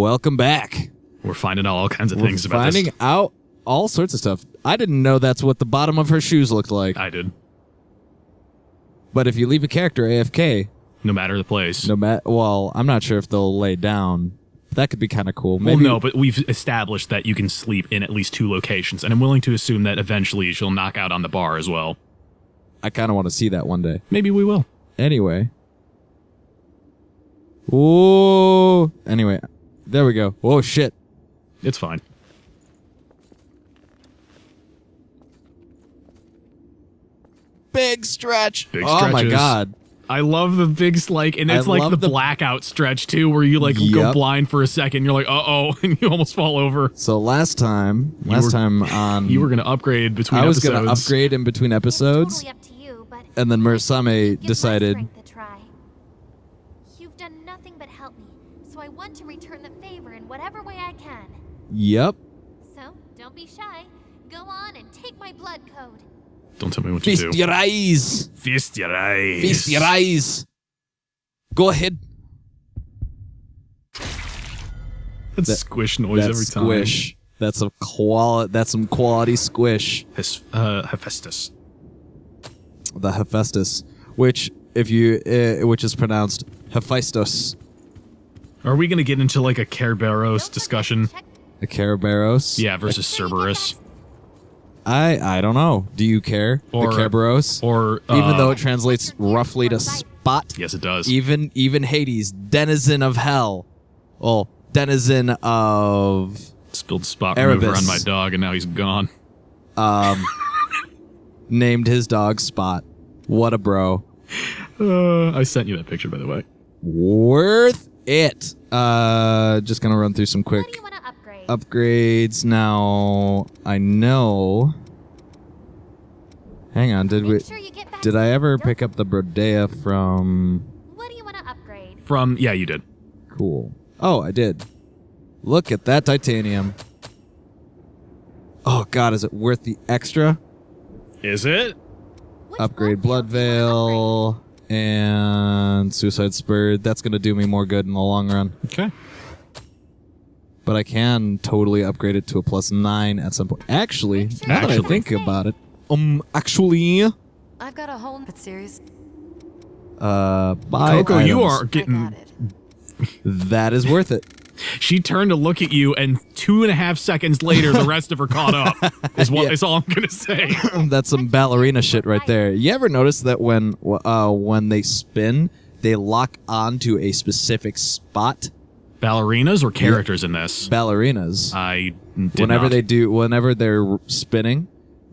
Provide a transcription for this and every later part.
Welcome back. We're finding out all kinds of things about this. We're finding out all sorts of stuff. I didn't know that's what the bottom of her shoes looked like. I did. But if you leave a character AFK... No matter the place. Well, I'm not sure if they'll lay down. That could be kind of cool. Maybe, well, no, but we've established that you can sleep in at least 2 locations, and I'm willing to assume that eventually she'll knock out on the bar as well. I kind of want to see that one day. Maybe we will. Anyway. Whoa. Anyway, there we go. Oh, shit. It's fine. Big stretch. Big oh, stretches. My God. I love the big, and it's like the blackout stretch, too, where you, go blind for a second, you're like, uh-oh, and you almost fall over. So last time on... You were going to upgrade between episodes. I was going to upgrade in between episodes. It's totally up to you, but and then Mursame decided... You've done nothing but help me, so I want to return the favor in whatever way I can. Yep. So, don't be shy. Go on and take my blood code. Don't tell me what to do. Feast your eyes. Feast your eyes. Feast your eyes. Go ahead. That's squish noise every time. Squish. That's some quality squish. Hephaestus. The Hephaestus, which is pronounced Hephaestus. Are we gonna get into like a Kerberos discussion? A Kerberos? Yeah, versus Cerberus. I don't know. Do you care? Or the Kerberos? Or even though it translates roughly to spot. Yes, it does. Even Hades, denizen of hell. Well, denizen of spilled spot Erebus. remover on my dog, and now he's gone. Named his dog Spot. What a bro. I sent you that picture, by the way. Worth it. Just gonna run through some quick upgrades. Now, I know... Hang on, did I ever pick up the Brodea from... What do you want to upgrade? Yeah, you did. Cool. Oh, I did. Look at that titanium. Oh god, is it worth the extra? Is it? Upgrade Blood Veil and Suicide Spur. That's gonna do me more good in the long run. Okay. But I can totally upgrade it to a +9 at some point. Actually, now that I think about it, actually, I've got a whole series. buy Coco, items. you are getting. That is worth it. She turned to look at you, and 2.5 seconds later, the rest of her caught up. Is all I'm gonna say. That's some ballerina shit right there. You ever notice that when they spin, they lock onto a specific spot? Ballerinas or characters in this? Ballerinas. I did not. Whenever they're spinning,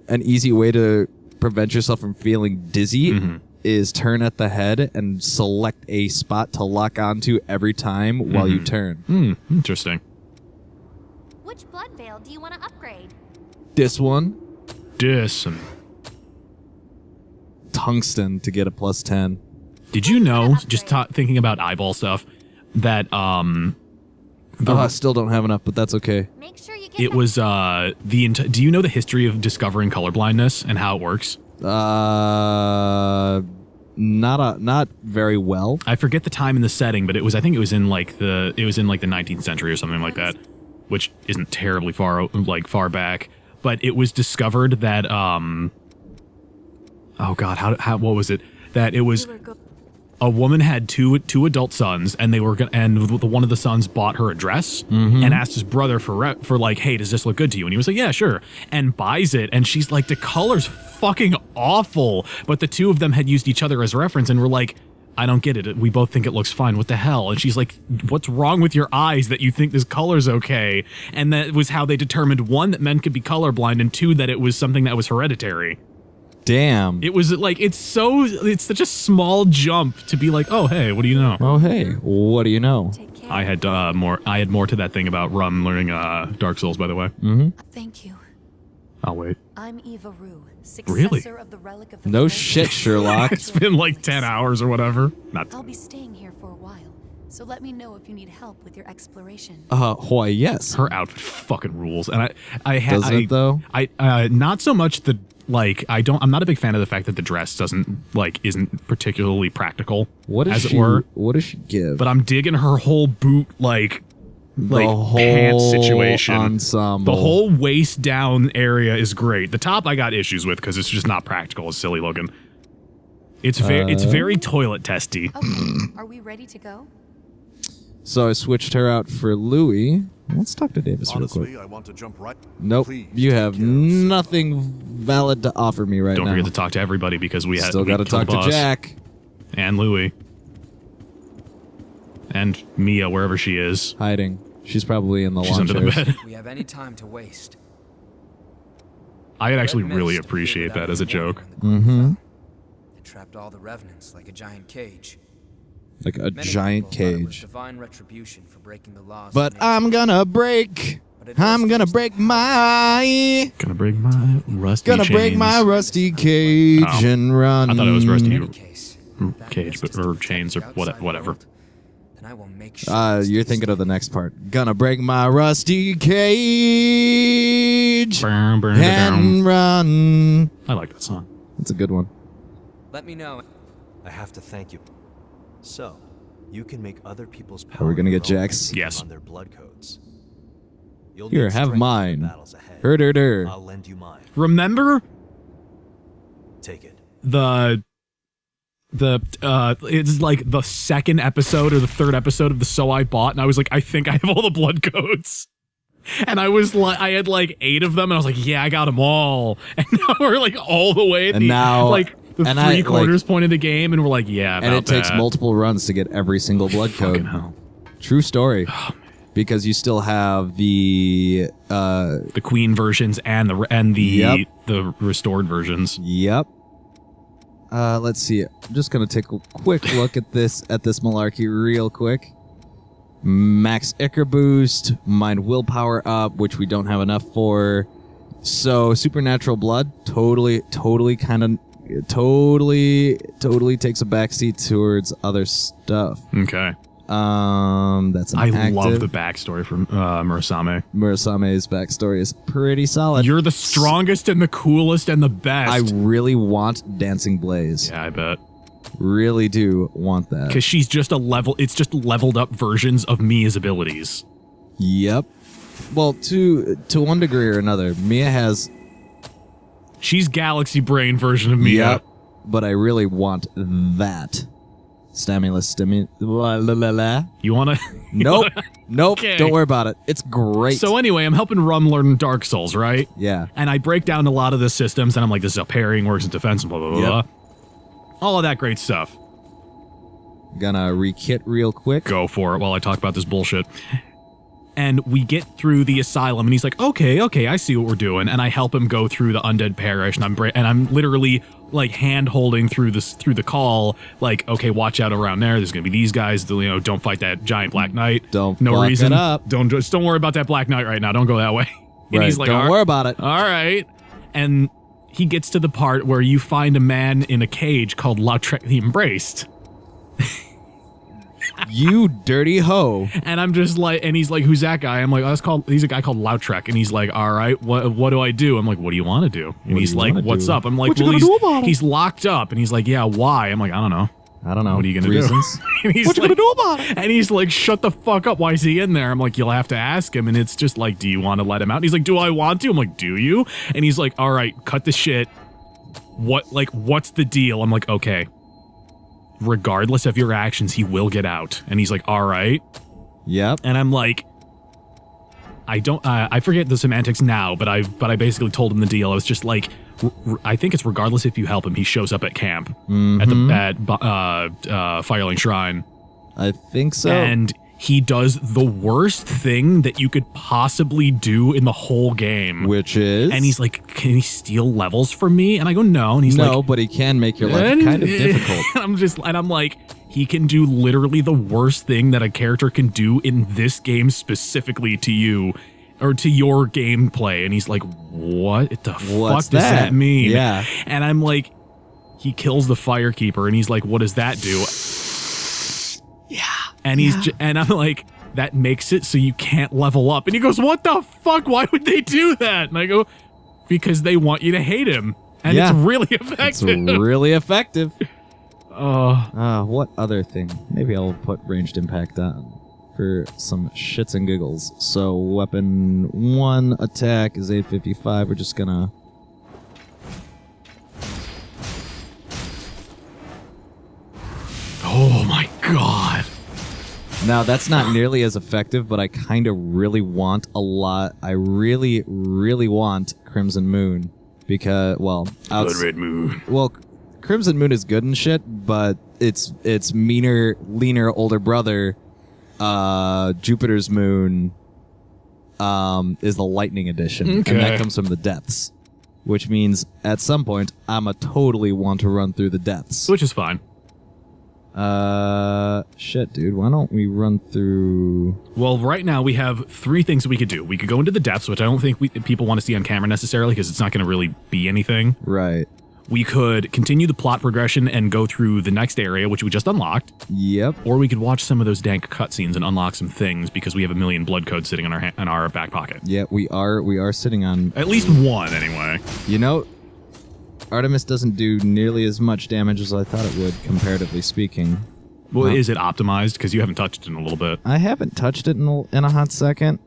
an easy way to prevent yourself from feeling dizzy is turn at the head and select a spot to lock onto every time while you turn. Interesting. Which blood veil do you want to upgrade? This one. Tungsten to get a +10. Did you know, just thinking about eyeball stuff, that I still don't have enough, but that's okay. Make sure you get it was do you know the history of discovering colorblindness and how it works? Not very well. I forget the time and the setting, but I think it was in like the 19th century or something like that, which isn't terribly far back. But it was discovered that oh god, what was it? That it was a woman had two adult sons, and they were one of the sons bought her a dress and asked his brother for like, hey, does this look good to you? And he was like, yeah, sure, and buys it. And she's like, the color's fucking awful. But the two of them had used each other as reference and were like, I don't get it. We both think it looks fine. What the hell? And she's like, what's wrong with your eyes that you think this color's okay? And that was how they determined, 1, that men could be colorblind, and 2, that it was something that was hereditary. Damn. It was like, it's such a small jump to be like, oh, hey, what do you know? Oh, hey, what do you know? I had more to that thing about Rum learning Dark Souls, by the way. Thank you. I'll wait. I'm Eva Rue, successor of the relic of the No shit, Sherlock. It's been like 10 hours or whatever. I'll be staying here for a while, so let me know if you need help with your exploration. Why, yes. Her outfit fucking rules. And Doesn't it, though? Not so much the... I'm not a big fan of the fact that the dress isn't particularly practical, What does as it were. What does she give? But I'm digging her whole boot, like whole pants situation. Ensemble. The whole waist down area is great. The top I got issues with because it's just not practical. It's silly looking. It's very toilet testy. Okay, are we ready to go? So I switched her out for Louis. Let's talk to Davis Honestly, real quick. I want to jump right. Nope, Please you take have care of yourself. nothing valid to offer me right Don't now. forget to talk to everybody because we Still got to talk to Jack. and Louis and Mia wherever she is. Hiding. She's probably in the She's lawn under the chairs. bed. We have any time to waste. I'd actually Red really mist appeared appreciate without that as a any joke. warning when the group fell. It trapped all the revenants like a giant cage. Like a Many giant people thought it was cage. divine retribution for breaking the laws. But of nature. I'm gonna break. I'm gonna break my. Gonna break my rusty Gonna break chains. my rusty cage Oh. and run. I thought it was rusty. In any case, that Cage, mist but is to or protect chains the or outside whatever. world, and I will make sure it You're stays thinking of the safe. next part. Gonna break my rusty cage Burn, burn it down. and run. I like that song. That's a good one. Let me know. I have to thank you. So, you can make other people's Are we power gonna your get own Jax? and Yes. on their blood codes. You'll Here, need have strength for the mine. battles ahead. Herder. I'll lend you mine. Remember Take it. it's like the second episode or the third episode of the So I Bought, and I was like, I think I have all the blood codes. And I was like, I had like 8 of them, and I was like, yeah, I got them all. And now we're like all the way at And the, now- like the and I, 3/4 point of the game, and we're like, yeah, And about it takes that. multiple runs to get every single blood Fucking code. hell. True story. Because you still have the The Queen versions and the Yep. the restored versions. Yep. Let's see. I'm just gonna take a quick look at this malarkey real quick. Max Icar boost, mind willpower up, which we don't have enough for. So supernatural blood totally takes a backseat towards other stuff. Okay. That's an I active. love the backstory from Murasame. Murasame's backstory is pretty solid. You're the strongest and the coolest and the best. I really want Dancing Blaze. Yeah, I bet. Really do want that. Because she's just it's just leveled up versions of Mia's abilities. Yep. Well, to one degree or another, Mia has. She's Galaxy Brain version of Mia. Yep. But I really want that. Stimulus. La, la, la, la. You wanna? Nope. Nope. Okay. Don't worry about it. It's great. So anyway, I'm helping Rum learn Dark Souls, right? yeah. And I break down a lot of the systems, and I'm like, this is how parrying works in defense, and blah, blah, blah, Yep. blah. All of that great stuff. Gonna re-kit real quick. Go for it while I talk about this bullshit. And we get through the asylum, and he's like, okay, I see what we're doing. And I help him go through the undead parish, and I'm literally like hand holding through the call, like, okay, watch out around there. There's gonna be these guys. Don't fight that giant Black Knight. Don't no fuck reason. it up. Don't worry about that Black Knight right now. Don't go that way. And Right. he's like, Don't "All worry about it. all right. And he gets to the part where you find a man in a cage called Lautrec the Embraced. You dirty hoe. And I'm just like, and he's like, who's that guy? I'm like, he's a guy called Lautrec. And he's like, all right, what do I do? I'm like, what do you want to do? And What he's do you like, wanna what's do? up? I'm like, What you well, gonna do about it? he's locked up. And he's like, yeah, why? I'm like, I don't know. I don't know. What are you gonna Reasons? do? And he's What you like, gonna do about it? And he's like, shut the fuck up. Why is he in there? I'm like, you'll have to ask him. And it's just like, do you want to let him out? And he's like, do I want to? I'm like, do you? And he's like, all right, cut the shit. What's the deal? I'm like, okay. Regardless of your actions, he will get out. And he's like, all right. Yep. And I'm like, I forget the semantics now, but I basically told him the deal. I was just like, I think it's regardless if you help him, he shows up at camp at Firelink Shrine. I think so. And he does the worst thing that you could possibly do in the whole game. Which is? And he's like, can he steal levels from me? And I go, no. And he's like, no, but he can make your life kind of difficult. And I'm like, he can do literally the worst thing that a character can do in this game specifically to you or to your gameplay. And he's like, what the fuck What's does that mean? Yeah. And I'm like, he kills the Firekeeper, and he's like, what does that do? Yeah. And and I'm like, that makes it so you can't level up. And he goes, what the fuck? Why would they do that? And I go, because they want you to hate him. And Yeah. it's really It's effective. really effective. Oh. What other thing? Maybe I'll put ranged impact on. for some shits and giggles. So weapon 1 attack is 855. We're just gonna... Oh my god. Now, that's not nearly as effective, but I kind of really want a lot. I really, really want Crimson Moon. Because, well... Blood Red Moon. Well, Crimson Moon is good and shit, but its meaner, leaner older brother, Jupiter's Moon, is the Lightning Edition. Okay. And that comes from the depths. Which means, at some point, I'ma totally want to run through the depths. Which is fine. Shit, dude. Why don't we run through... Well, right now we have 3 things that we could do. We could go into the depths, which I don't think people want to see on camera necessarily, because it's not going to really be anything. Right. We could continue the plot progression and go through the next area, which we just unlocked. Yep. Or we could watch some of those dank cutscenes and unlock some things, because we have a million blood codes sitting in our back pocket. Yeah, we are sitting on... At least one, anyway. You know... Artemis doesn't do nearly as much damage as I thought it would, comparatively speaking. Well, is it optimized? Because you haven't touched it in a little bit. I haven't touched it in a hot second.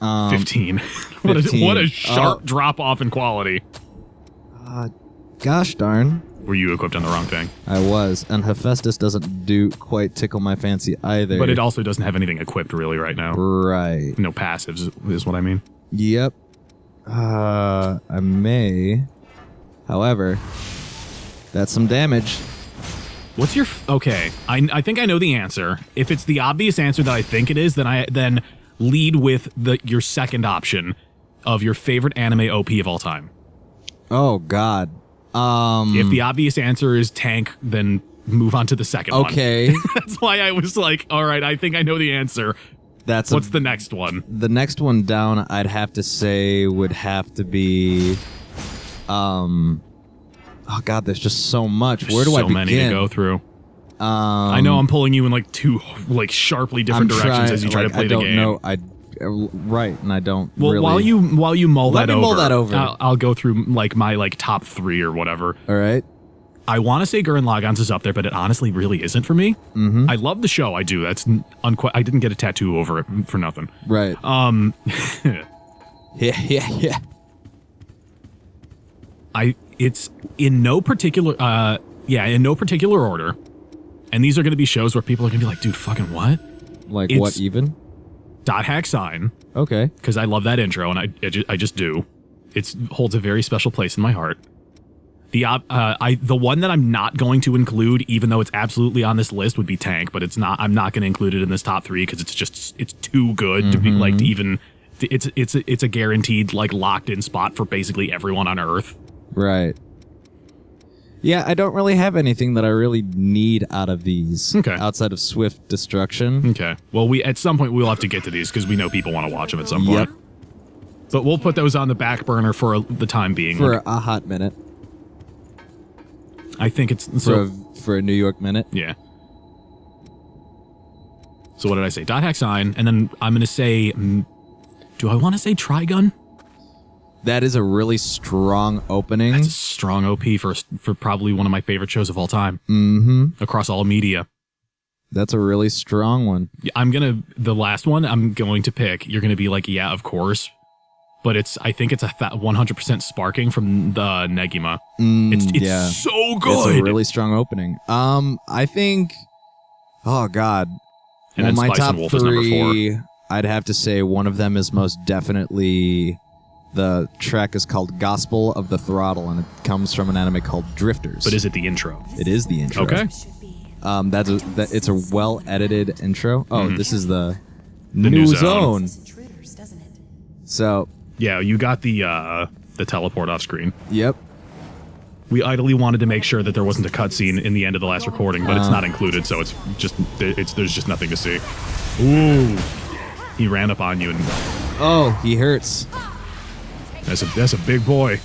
15. 15. What a sharp drop off in quality. Gosh darn. Were you equipped on the wrong thing? I was, and Hephaestus doesn't do quite tickle my fancy either. But it also doesn't have anything equipped really right now. Right. No passives is what I mean. Yep. I may. However, that's some damage. What's your... Okay, I think I know the answer. If it's the obvious answer that I think it is, then lead with your second option of your favorite anime OP of all time. Oh, God. If the obvious answer is tank, then move on to the second one. Okay. That's why I was like, all right, I think I know the answer. What's the next one? The next one down, I'd have to say, would have to be... Oh, God, there's just so much. Where do I begin? So many to go through. I know I'm pulling you in like 2 sharply different directions as you try to play the game. I don't know. Right, and I don't Well, really... while you mull Let that me over, mull that over. I'll go through like my top 3 or whatever. All right. I want to say Gurren Lagann's is up there, but it honestly really isn't for me. Mm-hmm. I love the show. I do. That's I didn't get a tattoo over it for nothing. Right. Yeah. It's in no particular order. And these are going to be shows where people are going to be like, dude, fucking what? Like what even? Dot Hack Sign. Okay. Because I love that intro, and I just do. It holds a very special place in my heart. The one that I'm not going to include, even though it's absolutely on this list, would be Tank, but it's not. I'm not going to include it in this top 3 because it's too good to be like to even. It's a guaranteed like locked in spot for basically everyone on Earth. Right. Yeah, I don't really have anything that I really need out of these. Okay. Outside of swift destruction. Okay. Well, at some point we'll have to get to these because we know people want to watch them at some point. But we'll put those on the back burner for the time being. For a hot minute. I think it's for a New York minute. Yeah. So what did I say? Dot Hack Sign, and then I'm going to say, do I want to say Trigun? That is a really strong opening. That's a strong OP for probably one of my favorite shows of all time. Mm-hmm. Across all media. That's a really strong one. The last one I'm going to pick, you're going to be like, yeah, of course. But I think it's a 100% sparking from the Negima. It's so good. It's a really strong opening. I think, oh God. And then my Spice top and Wolf 3, is number 4. I'd have to say one of them is most definitely, the track is called Gospel of the Throttle, and it comes from an anime called Drifters. But is it the intro? It is the intro. Okay. It's a well-edited intro. Oh, this is the new zone. Intruders, doesn't it? So... Yeah, you got the teleport off screen. Yep. We idly wanted to make sure that there wasn't a cutscene in the end of the last recording, but it's not included, so there's just nothing to see. Ooh, he ran up on you, and oh, he hurts. That's a big boy.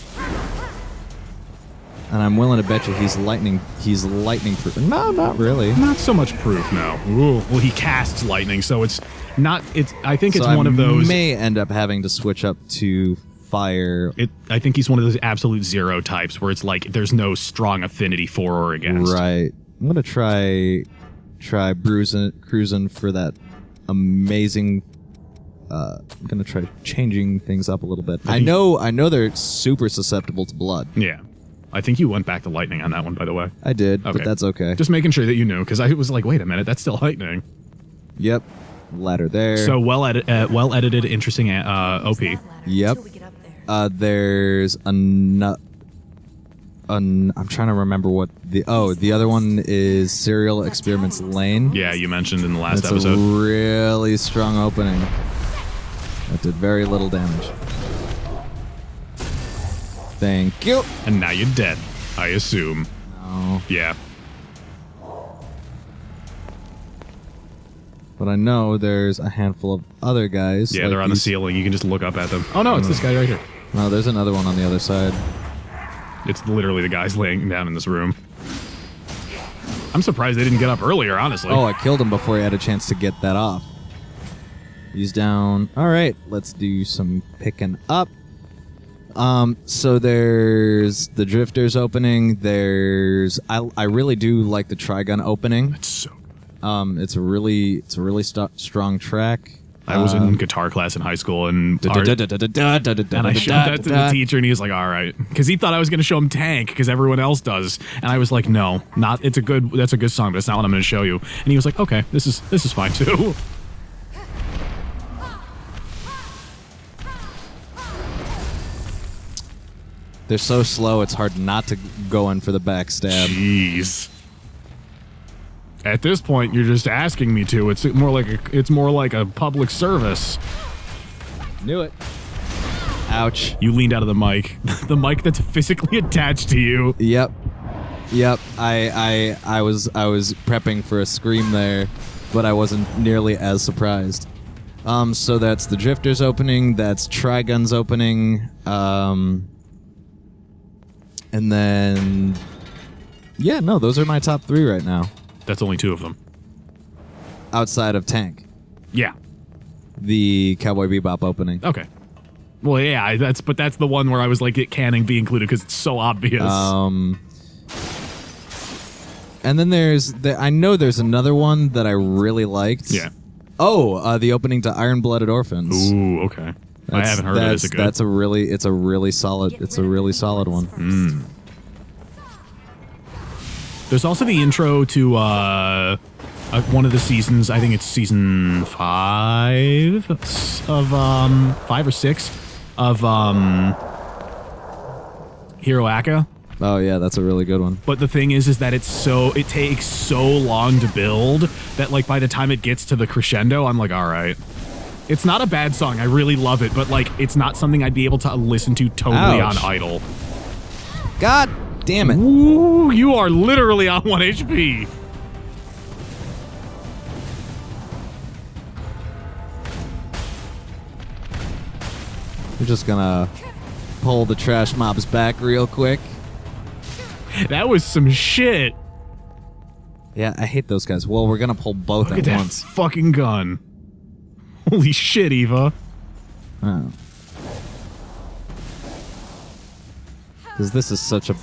And I'm willing to bet you he's lightning proof. No, not really. Not so much proof, no. Ooh, well, he casts lightning, so it's not. I think it's so one of those. May end up having to switch up to fire. I think he's one of those absolute zero types where it's like there's no strong affinity for or against. Right. I'm gonna try try cruising for that amazing. I'm gonna try changing things up a little bit. I know they're super susceptible to blood. Yeah. I think you went back to lightning on that one, by the way. I did, Okay. but that's okay. Just making sure that you knew, because I was like, wait a minute, that's still lightning. Yep. Ladder there. So well edited, interesting OP. Yep. There's I'm trying to remember what the other one is Serial Experiments Lane. Yeah, you mentioned in the last That's episode. a really strong opening. That did very little damage. Thank you. And now you're dead, I assume. No. Yeah. But I know there's a handful of other guys. Yeah, like they're on the these- ceiling. You can just look up at them. Oh no, it's this guy right here. No, there's another one on the other side. It's literally the guys laying down in this room. I'm surprised they didn't get up earlier, honestly. Oh, I killed him before he had a chance to get that off. He's down. All right, let's do some picking up. So there's the Drifters opening. There's I really do like the Trigun opening. It's so good. It's a really strong track. I was in guitar class in high school, and I showed that to the teacher, and he was like, "All right," because he thought I was going to show him Tank because everyone else does, and I was like, "No, not. That's a good song, but it's not what I'm going to show you." And he was like, "Okay, this is fine too." They're so slow; it's hard not to go in for the backstab. Jeez. At this point, you're just asking me to. It's more like a public service. Knew it. Ouch. You leaned out of the mic, the mic that's physically attached to you. Yep. I was prepping for a scream there, but I wasn't nearly as surprised. So that's the Drifters opening. That's Trigun's opening. And then, yeah, no, those are my top 3 right now. That's only 2 of them. Outside of Tank, Yeah. the Cowboy Bebop opening. Okay. Well, yeah, that's the one where I was like, it can be included because it's so obvious. And then I know there's another one that I really liked. Yeah. Oh, the opening to Iron Blooded Orphans. Ooh, okay. I haven't heard of it. Is it good? It's a really solid one. There's also the intro to one of the seasons. I think it's season 5 of 5 or 6 of Hero Aka. Oh yeah, that's a really good one. But the thing is that it takes so long to build that like by the time it gets to the crescendo, I'm like, all right. It's not a bad song. I really love it, but like it's not something I'd be able to listen to totally Ouch. on idle. God damn it. Ooh, you are literally on 1 HP. We're just gonna pull the trash mobs back real quick. That was some shit. Yeah, I hate those guys. Well, we're gonna pull both Look at at that once. fucking gun. Holy shit, Eva. Oh. Because this is such a...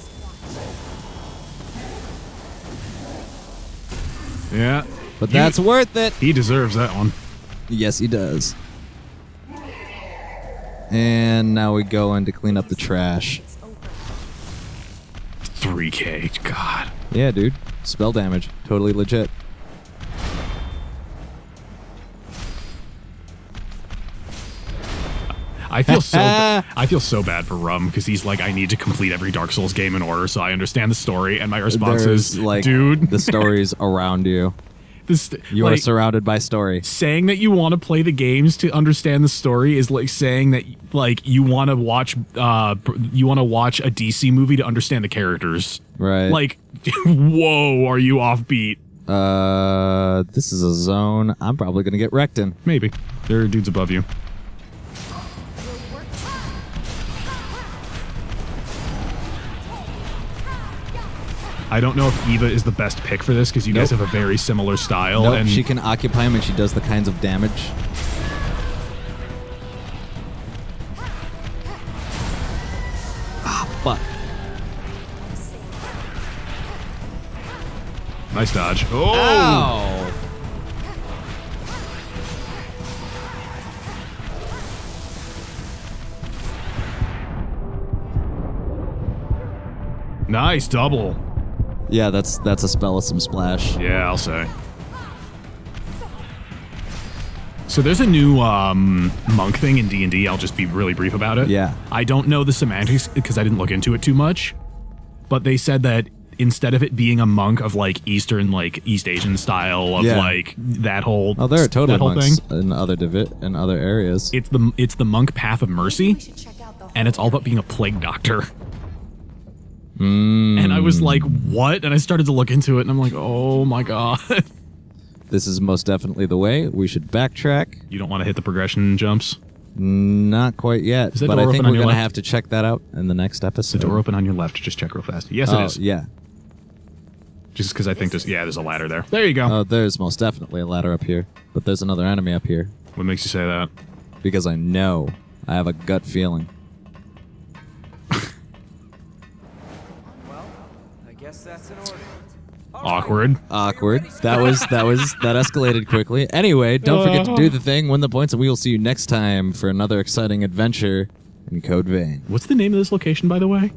Yeah. But that's worth it. He deserves that one. Yes, he does. And now we go in to clean up the trash. 3K. God. Yeah, dude. Spell damage. Totally legit. I feel so bad for Rum because he's like, I need to complete every Dark Souls game in order so I understand the story, and my response There's, is, like, dude, the story's around you. You are surrounded by story. Saying that you want to play the games to understand the story is like saying that like you want to watch a DC movie to understand the characters. Right. Like, whoa, are you offbeat? This is a zone I'm probably gonna get wrecked in. Maybe. There are dudes above you. I don't know if Eva is the best pick for this because you guys have a very similar style. Nope, and she can occupy him and she does the kinds of damage. Ah, fuck. Nice dodge. Oh! Ow! Nice double. Yeah, that's a spell with some splash. Yeah, I'll say. So there's a new monk thing in D&D. I'll just be really brief about it. Yeah. I don't know the semantics because I didn't look into it too much, but they said that instead of it being a monk of like Eastern, like East Asian style of like that whole there are totally that whole monks thing in other areas. it's the monk path of mercy, and it's all about being a plague doctor. And I was like, what? And I started to look into it, and I'm like, oh my god. This is most definitely the way. We should backtrack. You don't want to hit the progression jumps? Not quite yet, Is that but door I think open on we're your going to left? have to check that out in the next episode. The door open on your left. Just check real fast. Yes, it is. Yeah. Just because I think there's a ladder there. There you go. Oh, there's most definitely a ladder up here, but there's another enemy up here What makes you say that? because I know. I have a gut feeling. Well, I guess that's in order. Awkward. Awkward. That escalated quickly. Anyway, don't forget to do the thing, win the points, and we will see you next time for another exciting adventure in Code Vein. What's the name of this location, by the way?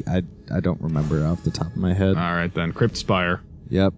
I don't remember off the top of my head. All right, then. Crypt Spire. Yep.